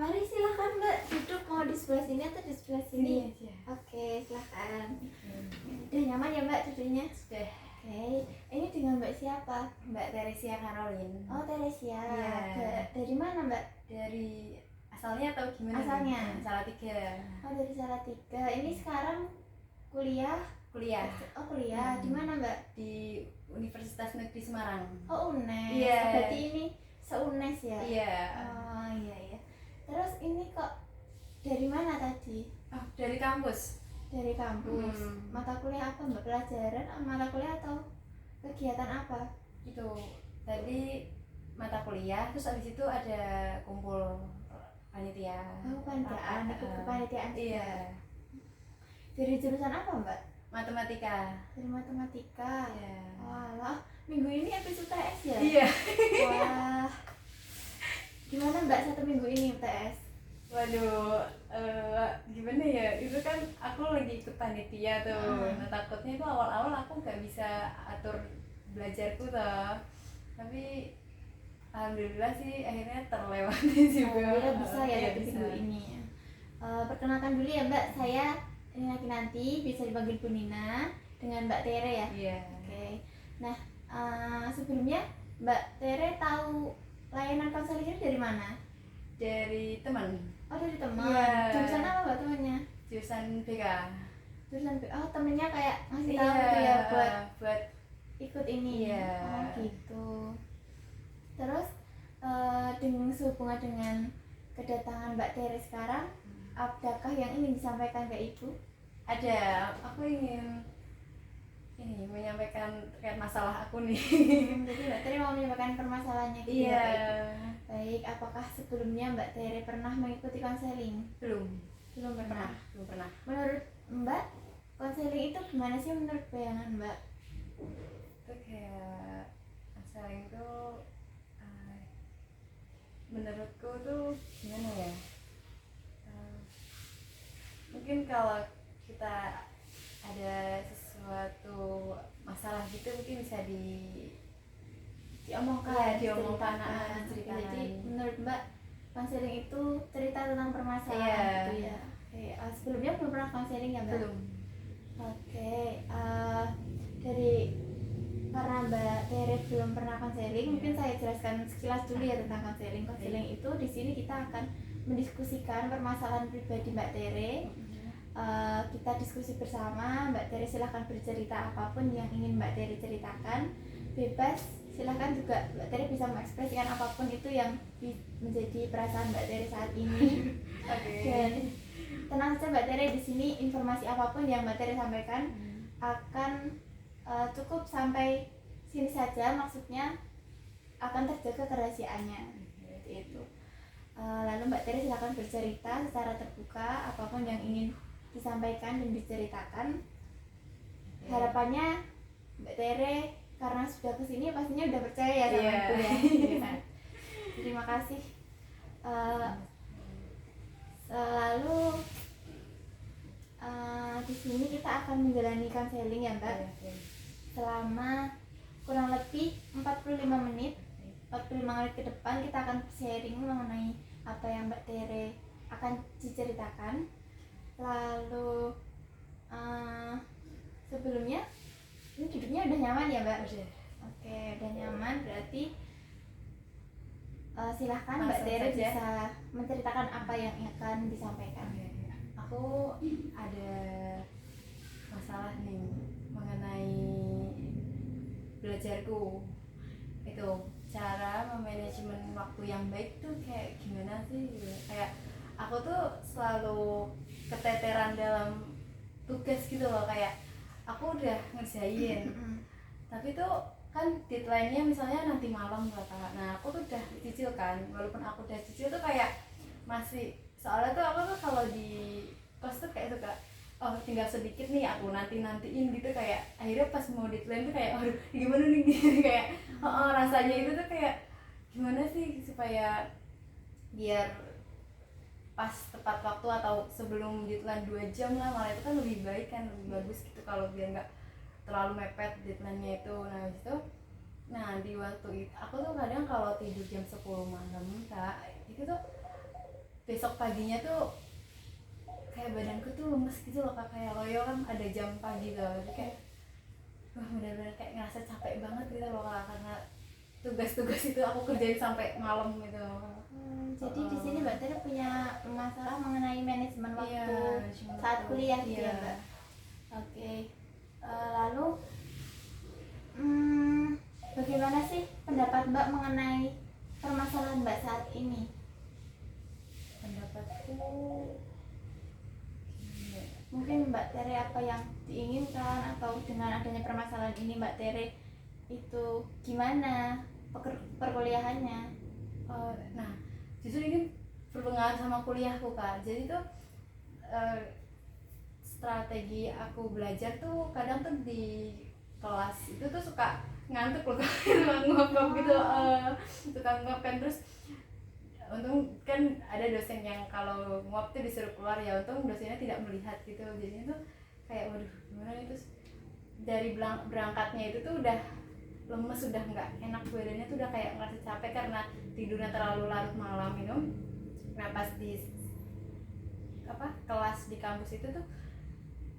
Mari silakan Mbak duduk, mau di sebelah sini atau di sebelah sini? Ini aja. Oke, silakan. Udah nyaman ya Mbak duduknya? Sudah. Oke, ini dengan Mbak siapa? Mbak Teresia Caroline. Oh, Teresia. Iya. Dari mana Mbak? Dari asalnya atau gimana? Asalnya. Salatiga. Oh, dari Salatiga. Ini sekarang kuliah? Kuliah Oh, kuliah. Di mana Mbak? di Universitas Negeri Semarang. Oh, UNES. Iya. Berarti ini se-UNES ya? Iya. Oh, iya. Terus ini kok dari mana tadi? Oh, dari kampus. Dari kampus. Mata kuliah apa Mbak? Pelajaran, mata kuliah atau kegiatan apa? Itu tadi mata kuliah, terus habis itu ada kumpul panitia. Oh, panitiaan, ikut kepanitiaan juga. Iya. Dari jurusan apa Mbak? Matematika. Dari matematika. Iya. Walah, minggu ini episode UTS ya? Iya. Wah, gimana Mbak satu minggu ini UTS? Waduh, gimana ya? Itu kan aku lagi ikut panitia tuh. Nah, takutnya itu awal-awal aku nggak bisa atur belajarku tuh. Tapi alhamdulillah sih akhirnya terlewati juga. Alhamdulillah bisa ya Iya, satu bisa. minggu ini. Perkenalkan dulu ya Mbak, saya ini nanti bisa dipanggil Bu Nina dengan Mbak Tere ya. Iya. Oke. Nah, sebelumnya Mbak Tere tahu layanan konseling ini dari mana? Dari teman. Oh, dari teman. Iya. Jurusan apa Mbak temannya? Jurusan BK. Jurusan oh temennya kayak ngasih Iya. tahu gitu ya buat ikut ini. Iya. Oh gitu. Terus dengan sehubungan dengan kedatangan Mbak Tere sekarang, adakah yang ingin disampaikan ke Ibu? Ada, aku ingin ini menyampaikan terkait masalah aku nih. Jadi Mbak Tere mau menyampaikan permasalahannya gitu Iya. ya Pak Ibu? Baik, apakah sebelumnya Mbak Tere pernah mengikuti konseling? Belum Belum belum pernah. Menurut Mbak, konseling itu gimana sih menurut bayangan Mbak? Itu kayak konseling tuh menurutku tuh gimana ya, mungkin kalau kita ada sesuatu masalah gitu mungkin bisa diomongkan, diceritakan. Jadi menurut Mbak, konseling itu cerita tentang permasalahan Iya. gitu ya. Oke, sebelumnya belum pernah konseling ya Mbak? Belum. Oke, dari karena Mbak Tere belum pernah konseling, mungkin saya jelaskan sekilas dulu ya tentang konseling. Konseling itu di sini kita akan mendiskusikan permasalahan pribadi Mbak Tere. Kita diskusi bersama. Mbak Tere silahkan bercerita apapun yang ingin Mbak Tere ceritakan, bebas. Silahkan juga Mbak Tere bisa mengekspresikan apapun itu yang menjadi perasaan Mbak Tere saat ini. Oke. Dan tenang saja Mbak Tere, di sini informasi apapun yang Mbak Tere sampaikan akan cukup sampai sini saja, maksudnya akan terjaga kerahasiaannya seperti itu. Lalu Mbak Tere silakan bercerita secara terbuka apapun yang ingin disampaikan dan diceritakan. Harapannya Mbak Tere karena sudah kesini pastinya udah percaya ya sama Iya. aku ya. Terima kasih. Lalu di sini kita akan menjalani konseling ya Mbak, selama kurang lebih 45 menit. 45 menit ke depan kita akan sharing mengenai apa yang Mbak Tere akan diceritakan. Lalu sebelumnya ini duduknya udah nyaman ya Mbak? Udah. Oke, udah nyaman, berarti silahkan Mbak Langsung Tere saja. bisa menceritakan apa yang akan disampaikan. Aku ada masalah nih mengenai belajarku. Itu cara memanajemen waktu yang baik tuh kayak gimana sih gitu. Kayak aku tuh selalu keteteran dalam tugas gitu loh, kayak aku udah ngerjain tapi tuh kan deadline-nya misalnya nanti malam kata. Nah aku tuh udah cicil kan, walaupun aku udah cicil tuh kayak masih, soalnya tuh aku tuh kalau di kos tuh kayak suka oh tinggal sedikit nih aku nantiin gitu, kayak akhirnya pas mau deadline tuh kayak aduh gimana nih kayak rasanya itu tuh kayak gimana sih supaya biar pas tepat waktu atau sebelum deadline 2 jam lah, malah itu kan lebih baik kan, lebih bagus gitu kalau biar nggak terlalu mepet deadline-nya itu. Nah itu, nah di waktu itu aku tuh kadang kalau tidur jam 10 malam Kak, itu tuh besok paginya tuh kayak badanku tuh lemes gitu loh Kak, kayak loyo kan ada jam pagi tuh, jadi kayak wah benar-benar kayak ngerasa capek banget gitu loh Kak, karena tugas-tugas itu aku kerjain sampai malam gitu. Jadi di sini Mbak Tere punya masalah mengenai manajemen waktu Manajemen saat waktu. kuliah gitu Iya. ya Mbak. Oke. Lalu bagaimana sih pendapat Mbak mengenai permasalahan Mbak saat ini? Pendapatku gimana ya? Mungkin Mbak Tere apa yang diinginkan, atau dengan adanya permasalahan ini Mbak Tere itu gimana perkuliahannya? Nah justru ini berpengaruh sama kuliahku Kak, jadi tuh strategi aku belajar tuh kadang tuh di kelas itu tuh suka ngantuk loh Kak, ngop gitu, suka ngop kan, terus untung kan ada dosen yang kalau ngop tuh disuruh keluar, ya untung dosennya tidak melihat gitu, jadinya tuh kayak waduh gimana itu, dari berangkatnya itu tuh udah lemes, udah nggak enak badannya tuh, udah kayak ngerasa capek karena tidurnya terlalu larut malam minum. Nah pas di kelas di kampus itu tuh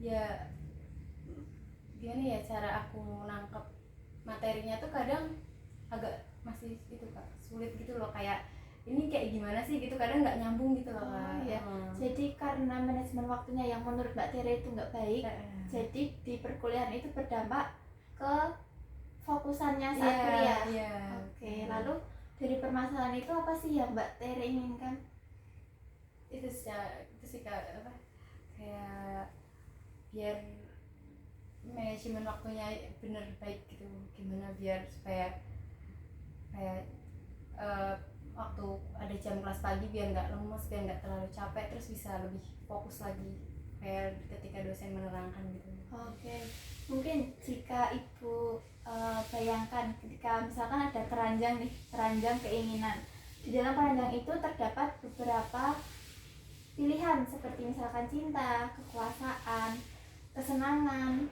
ya gimana ya, cara aku nangkep materinya tuh kadang agak masih itu Kak, sulit gitu loh, kayak ini kayak gimana sih gitu, kadang nggak nyambung gitu loh Kak. Ya. Jadi karena manajemen waktunya yang menurut Mbak Tere itu nggak baik, jadi di perkuliahan itu berdampak ke fokusannya saat kuliah. Oke. Lalu dari permasalahan itu apa sih yang Mbak Tere inginkan? Itu sih Kak, kayak biar manajemen waktunya bener baik gitu, gimana biar supaya kayak waktu ada jam kelas pagi biar nggak lemes, biar nggak terlalu capek, terus bisa lebih fokus lagi kayak ketika dosen menerangkan gitu. Oke. Mungkin jika Ibu bayangkan ketika misalkan ada keranjang nih, keranjang keinginan. Di dalam keranjang itu terdapat beberapa pilihan seperti misalkan cinta, kekuasaan, kesenangan,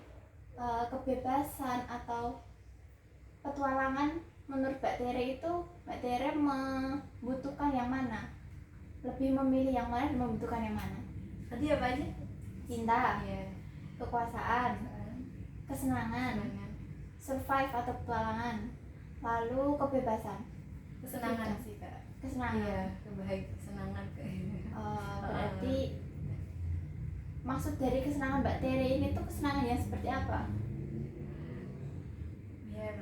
kebebasan, atau petualangan. Menurut Mbak Tere itu, Mbak Tere membutuhkan yang mana? Lebih memilih yang mana dan membutuhkan yang mana? Tadi apa aja? Cinta, Iya. kekuasaan, kesenangan, survive atau petualangan, lalu kebebasan. Kesenangan sih Kak. Kesenangan. Iya, kesenangan. Berarti maksud dari kesenangan Mbak Tere ini tuh kesenangan yang seperti apa? Biar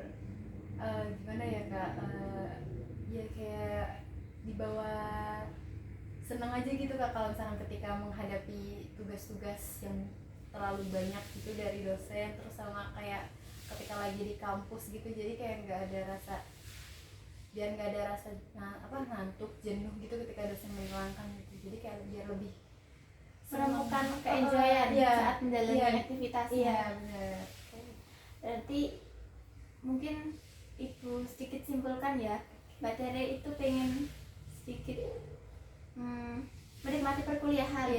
gimana ya Kak, ya kayak dibawa seneng aja gitu Kak, kalau misalnya ketika menghadapi tugas-tugas yang terlalu banyak gitu dari dosen, terus sama kayak ketika lagi di kampus gitu, jadi kayak nggak ada rasa, biar nggak ada rasa ngantuk, jenuh gitu ketika dosen menerangkan gitu, jadi kayak biar lebih Menemukan keenjoyan saat menjalani aktivitasnya. Iya benar. Berarti mungkin Ibu sedikit simpulkan ya, Mbak Tere itu pengen sedikit menikmati perkuliahan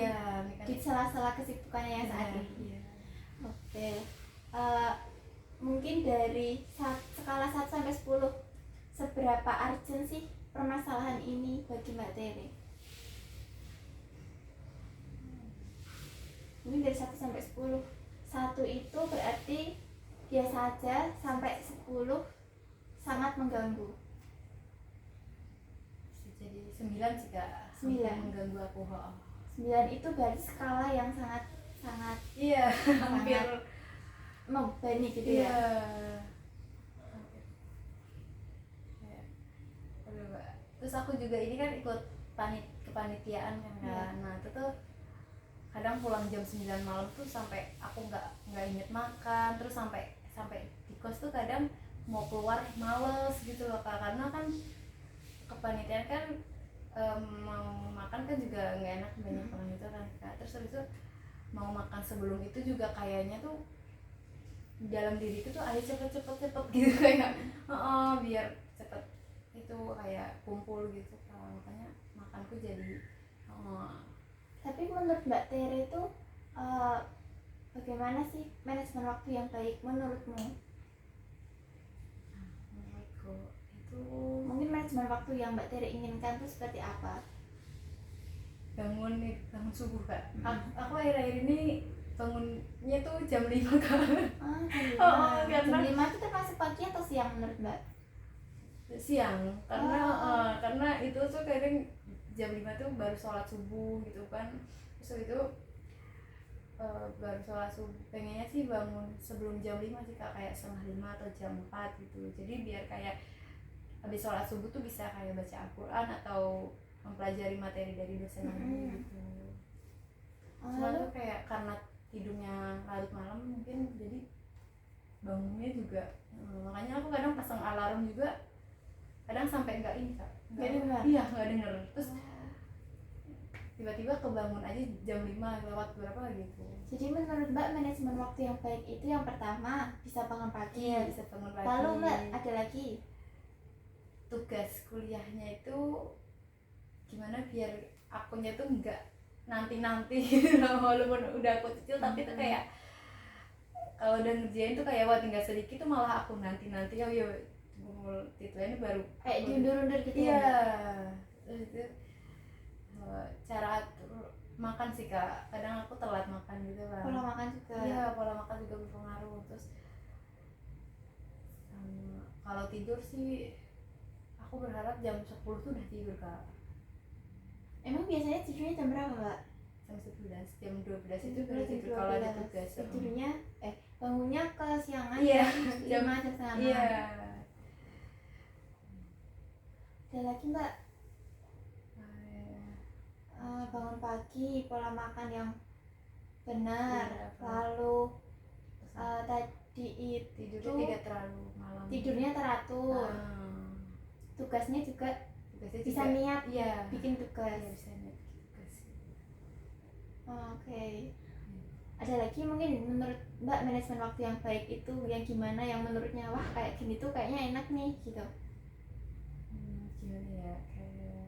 di sela-sela kesibukannya yang saat ini. Oke. Mungkin dari skala 1 sampai 10, seberapa urgent sih permasalahan ini bagi Mbak Tere? Mungkin dari 1 sampai 10. 1 itu berarti biasa aja, sampai 10 sangat mengganggu. Bisa jadi 9 sih Kak. 9 mengganggu aku. 9 itu berarti skala yang sangat iya, hampir membebani gitu iya. ya. Terus aku juga ini kan ikut kepanitiaan kan Kak. Nah itu tuh kadang pulang jam 9 malam tuh sampai aku nggak inget makan, terus sampai di kos tuh kadang mau keluar males gitu loh Kak, karena kan kepanitiaan kan mau makan kan juga nggak enak, banyak orang itu kan Kak. Terus habis itu mau makan sebelum itu juga kayaknya tuh dalam diriku tuh ayo cepet gitu kayak biar cepet itu kayak kumpul gitu Kak, makanya makanku jadi Tapi menurut Mbak Tere itu bagaimana sih manajemen waktu yang baik menurutmu? Menurutku itu Mungkin manajemen waktu yang Mbak Tere inginkan itu seperti apa? bangun subuh kak. Aku akhir-akhir ini bangunnya tuh jam 5 kak. Jam 5. Karena Jam 5 itu termasuk pagi atau siang menurut Mbak? siang, karena itu tuh kadang jam 5 tuh baru sholat subuh gitu kan, terus itu baru sholat subuh, pengennya sih bangun sebelum jam 5 sih kak, kayak setengah 5 atau jam 4 gitu, jadi biar kayak habis sholat subuh tuh bisa kayak baca Al-Quran atau mempelajari materi dari dosen lagi gitu. Cuma tuh kayak karena tidurnya larut malam mungkin jadi bangunnya juga, makanya aku kadang pasang alarm juga kadang sampai nggak ini kak, Nggak dengar? iya nggak denger, terus tiba-tiba kebangun aja jam 5 lewat berapa gitu. Jadi menurut Mbak manajemen waktu yang baik itu yang pertama bisa bangun pagi. Iya, bisa bangun pagi. Lalu Mbak ada lagi tugas kuliahnya itu gimana biar akunya tuh nggak nanti walaupun udah aku cicil tapi tuh kayak kalau udah ngerjain tuh kayak wah tinggal sedikit tuh malah aku nanti oh ya titelnya baru kayak diundur-undur gitu iya. ya? Terus itu cara atur makan sih kak, kadang aku telat makan gitu kan. Pola makan juga. Iya, pola makan juga berpengaruh. Terus kalau tidur sih aku berharap jam 10 tuh udah tidur kak. Emang biasanya tidurnya jam berapa Mbak? jam 12 itu baru tidur kalau ada tugas. Tidurnya bangunnya ke siangan. Iya, jam 5 jam setengah 6. Iya. Ada lagi Mbak? Bangun pagi, pola makan yang benar, Iya, lalu tadi itu tidurnya tidak terlalu malam. tidurnya teratur, tugasnya juga bisa juga, niat iya, bikin tugas. iya, bisa niat bikin tugas. Oke. Ada lagi mungkin menurut Mbak manajemen waktu yang baik itu yang gimana, yang menurutnya wah kayak gini tuh kayaknya enak nih gitu. Gimana ya, kayak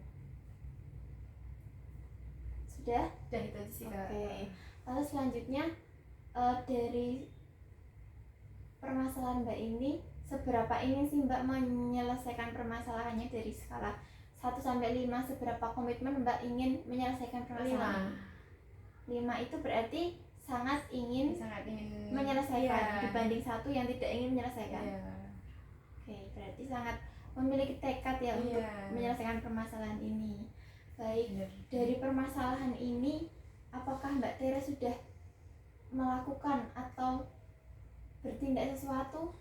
Sudah? udah itu aja sih kak. Oke. Lalu selanjutnya dari permasalahan Mbak ini, seberapa ingin sih Mbak menyelesaikan permasalahannya dari skala 1 sampai 5, seberapa komitmen Mbak ingin menyelesaikan permasalahan? 5 itu berarti sangat ingin menyelesaikan, iya, dibanding 1 yang tidak ingin menyelesaikan. Iya. Oke, berarti sangat memiliki tekad ya untuk Iya. menyelesaikan permasalahan ini. Baik, Bener. dari permasalahan ini apakah Mbak Tere sudah melakukan atau bertindak sesuatu?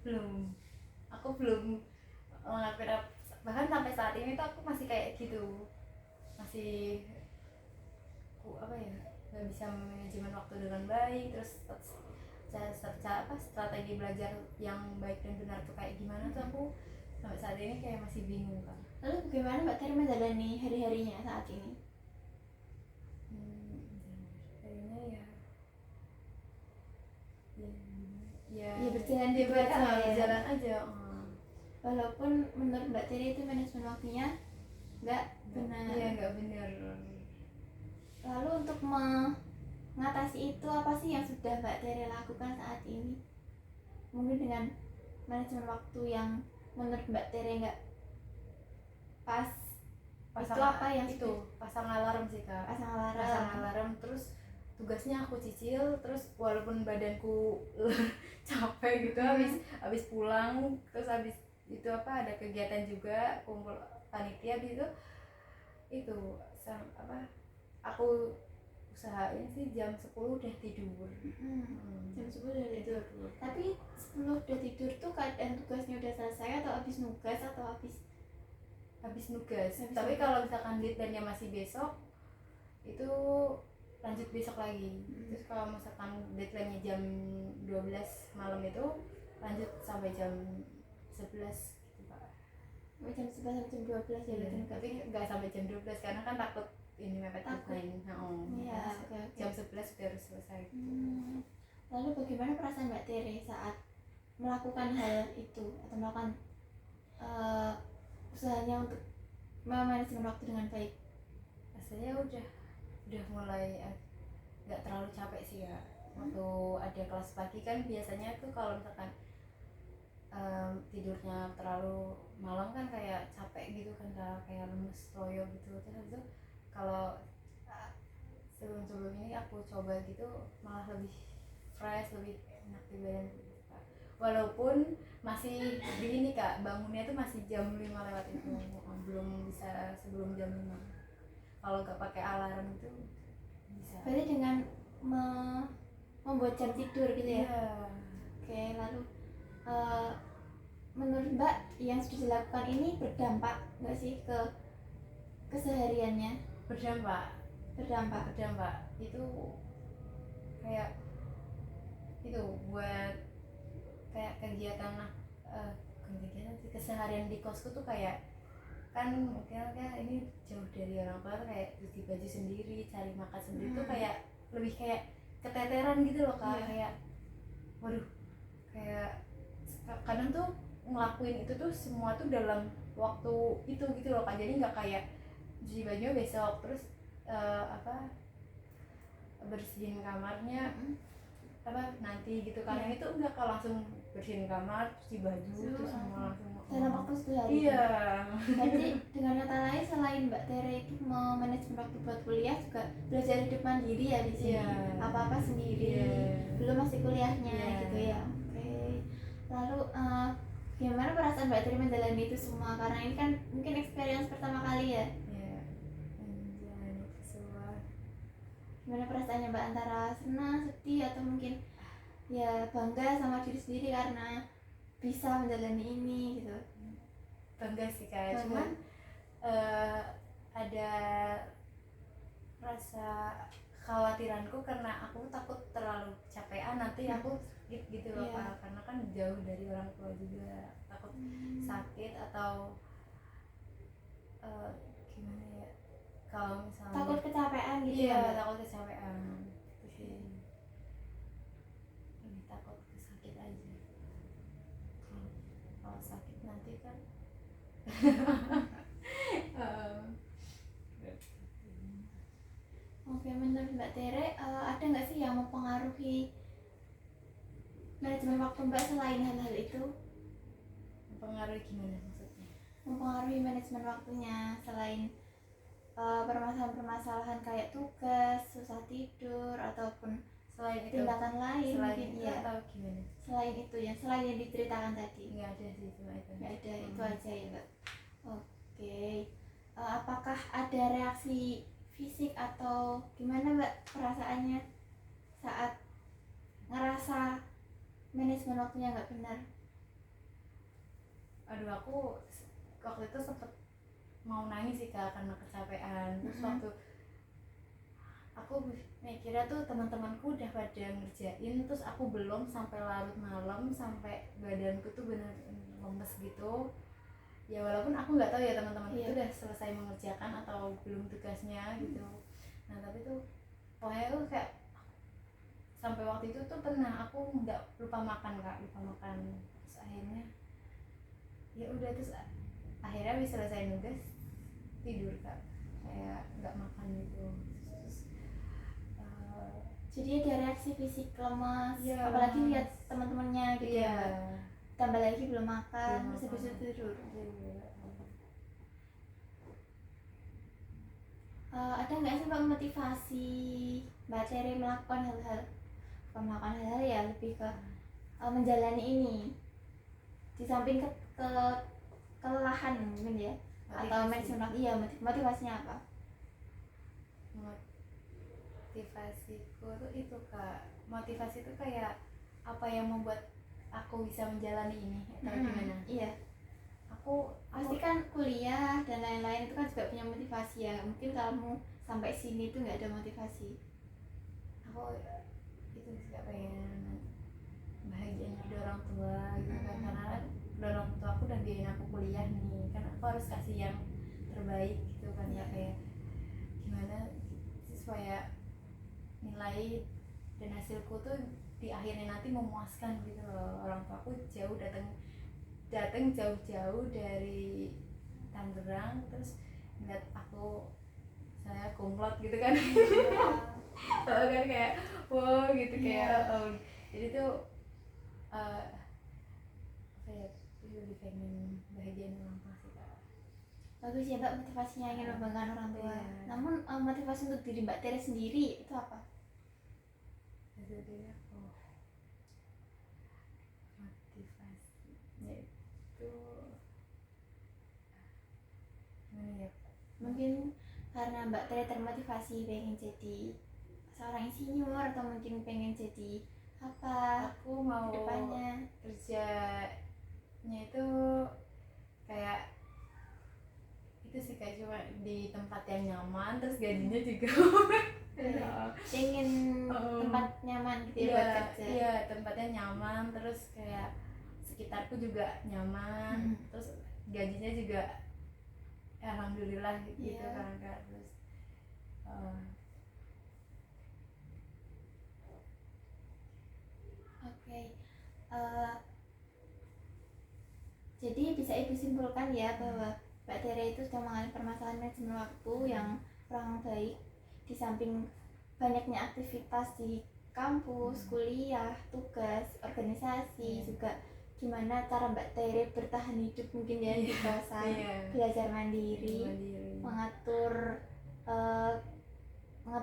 Belum, aku belum ngelakuin bahkan sampai saat ini tuh aku masih kayak gitu, masih apa ya, nggak bisa manajemen waktu dengan baik. Terus strategi belajar yang baik dan benar tuh kayak gimana tuh aku sampai saat ini kayak masih bingung kan. Lalu bagaimana Mbak Tere menjalani hari-harinya saat ini? Kayaknya ya berjalan dia gitu aja ya. berjalan aja. Walaupun menurut Mbak Tere itu manajemen waktunya nggak benar. Iya, nggak benar. Lalu untuk mengatasi itu apa sih yang sudah Mbak Tere lakukan saat ini? Mungkin dengan manajemen waktu yang menurut Mbak Tere nggak pas, itu apa yang itu pasang alarm sih kak. pasang Pasang alarm? alarm, terus tugasnya aku cicil, terus walaupun badanku capek gitu, habis pulang, terus habis itu ada kegiatan juga kumpul panitia gitu, itu aku usahain sih jam 10 udah tidur. Jam 10 udah tidur. Tapi 10 udah tidur tuh keadaan tugasnya udah selesai atau habis nugas atau habis nugas. Tapi kalau misalkan deadline-nya masih besok, itu lanjut besok lagi. Terus kalau misalkan deadline-nya jam 12 malam itu lanjut sampai jam 11 gitu Pak. Jam 11 sampai jam 12 ya berarti nugas. Tapi nggak sampai jam 12 karena kan takut ini mepet deadline. Iya, oke. Jam 11 sudah harus selesai. Lalu bagaimana perasaan Mbak Tere saat melakukan hal itu atau melakukan usahanya untuk memanajemen waktu dengan baik? Rasanya udah mulai nggak terlalu capek sih ya. Waktu ada kelas pagi kan biasanya tuh kalau misalkan tidurnya terlalu malam kan kayak capek gitu kan, kayak lemes loyo gitu. Terus itu kalau sebelum ini aku coba gitu malah lebih fresh, lebih enak di badan. Walaupun masih di ini Kak, bangunnya tuh masih jam 5 lewat itu, belum bisa sebelum jam 5. Kalau nggak pakai alarm itu bisa. Berarti dengan membuat jam tidur gitu ya? Iya. Oke, lalu menurut Mbak yang sudah dilakukan ini berdampak nggak sih ke kesehariannya? Berdampak itu kayak itu buat kayak kegiatan sih, keseharian di kosku tuh kayak kan mungkin kan ini jauh dari orang tua, kayak cuci baju sendiri, cari makan sendiri tuh kayak lebih kayak keteteran gitu loh Kak. Kayak waduh, kayak kadang tuh ngelakuin itu tuh semua tuh dalam waktu itu gitu loh Kak. Jadi nggak kayak cuci baju besok terus bersihin kamarnya nanti gitu kan. Itu enggak Kak, langsung bersihin kamar, cuci baju terus semua langsung dalam waktu sehari. Iya. Jadi dengan kata lain, selain Mbak Tere itu manajemen waktu buat kuliah, juga belajar hidup mandiri ya di sini. Apa-apa sendiri. Belum masih kuliahnya gitu ya. Oke. Lalu gimana perasaan Mbak Tere menjalani itu semua? Karena ini kan mungkin experience pertama kali ya. Menjalani itu semua. Gimana perasaannya Mbak, antara senang, sedih, atau mungkin ya bangga sama diri sendiri karena bisa menjalani ini gitu? Bangga sih Kak, cuman ada rasa khawatiranku karena aku takut terlalu capean nanti aku sakit gitu loh Kak. Karena kan jauh dari orang tua juga, takut sakit atau gimana ya, kalau misalnya takut kecapean gitu. Iya, takut kecapean itu sih, lebih takut sakit aja. Kalau sakit nanti kan Oke, menurut Mbak Tere ada nggak sih yang mempengaruhi manajemen waktu Mbak selain hal-hal itu? mempengaruhi gimana maksudnya? Mempengaruhi manajemen waktunya selain permasalahan-permasalahan kayak tugas, susah tidur, ataupun Selain itu, tindakan lain mungkin itu ya. atau gimana? Selain itu ya, selain yang diceritakan tadi. Nggak ada sih, cuma itu. Nggak ada, itu aja ya Mbak. Oke. Apakah ada reaksi fisik atau gimana Mbak perasaannya saat ngerasa manajemen waktunya nggak benar? Aduh, aku waktu itu sempet mau nangis sih Kak karena kecapean. Terus waktu aku mikirnya tuh teman-temanku udah pada ngerjain, terus aku belum, sampai larut malam, sampai badanku tuh bener lemes gitu. Ya walaupun aku nggak tahu ya teman-teman itu udah selesai mengerjakan atau belum tugasnya gitu. Nah tapi tuh pokoknya tuh kayak sampai waktu itu tuh pernah aku nggak lupa makan Kak, terus akhirnya ya udah, terus akhirnya habis selesai nugas tidur Kak, kayak nggak makan gitu. Terus jadi ada reaksi fisik lemas, ya, apalagi lihat teman-temannya gitu ya. Tambah lagi belum makan, terus habis itu tidur. Ada nggak sih Mbak motivasi Mbak Tere melakukan hal-hal ya, lebih ke menjalani ini di samping kelelahan mungkin ya, atau manajemen? Motivasinya apa? Motivasiku tuh itu Kak, motivasi itu kayak apa yang membuat aku bisa menjalani ini atau gimana? Iya, aku pasti kan kuliah dan lain-lain itu kan juga punya motivasi ya. Mungkin kamu sampai sini tuh nggak ada motivasi. Aku itu juga pengen bahagianya dari orang tua gitu kan, karena orang tua aku udah biayain aku kuliah nih, kan aku harus kasih yang terbaik gitu kan. Ya kayak gimana sih supaya nilai dan hasilku tuh di akhirnya nanti memuaskan gitu loh. Orang tua aku datang jauh-jauh dari Tangerang, terus ngeliat aku saya kumlot gitu kan. Kan kayak wow gitu, kayak jadi tuh saya lebih pengen bahagian orang tua sih Kak. bagus ya Mbak motivasinya ingin membanggakan orang tua. Iya. Namun motivasi untuk diri Mbak Tere sendiri itu apa? Jadi aku motivasinya itu gimana ya? Mungkin karena Mbak Tere termotivasi pengen jadi seorang insinyur atau mungkin pengen jadi apa Aku mau kedepannya. kerjanya itu kayak itu sih, kayak cuma di tempat yang nyaman, terus gajinya juga Pengen tempat nyaman gitu ya buat kerja. iya tempatnya nyaman, terus kayak sekitarku juga nyaman, terus gajinya juga alhamdulillah gitu Iya. kan Kak. Terus Oke. Jadi bisa Ibu simpulkan ya bahwa Mbak Tere itu sudah mengalami permasalahan manajemen waktu yang kurang baik, di samping banyaknya aktivitas di kampus, kuliah, tugas, organisasi, juga gimana cara Mbak Tere bertahan hidup mungkin ya di kosan, belajar mandiri, mengatur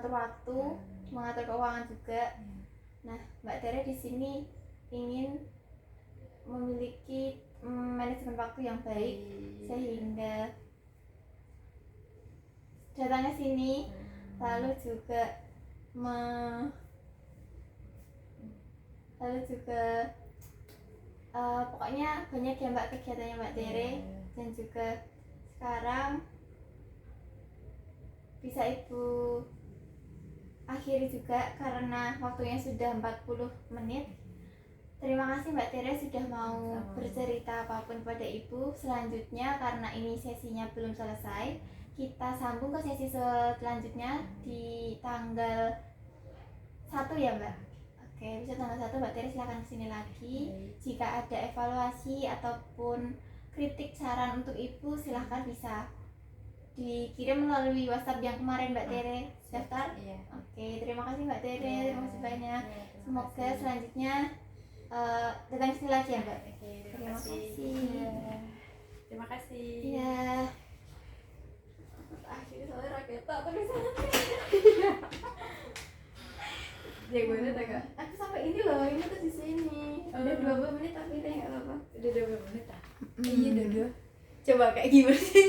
waktu, mengatur keuangan juga. Nah, Mbak Tere di sini ingin memiliki manajemen waktu yang baik sehingga datang ke sini, lalu juga pokoknya banyak ya Mbak kegiatannya Mbak Tere, dan juga sekarang bisa Ibu akhiri juga karena waktunya sudah 40 menit. Terima kasih Mbak Tere sudah mau bercerita apapun pada Ibu. Selanjutnya karena ini sesinya belum selesai, kita sambung ke sesi selanjutnya di tanggal 1 ya Mbak. Oke, bisa tanggal 1 Mbak Tere silahkan kesini lagi. Jika ada evaluasi ataupun kritik saran untuk Ibu, silahkan bisa dikirim melalui WhatsApp yang kemarin Mbak Tere daftar. Oke, terima kasih Mbak Tere, terima kasih banyak. Semoga selanjutnya datang sini lagi ya Mbak. Terima kasih. Terima kasih. Iya. Akhirnya soalnya raketan tulisannya. Jagoannya tak Kak? Aku sampai ini loh, ini tuh di sini. Udah 20 menit tapi deh nggak apa-apa. Udah 20 menit ah? Iya udah. Coba kayak gimana sih?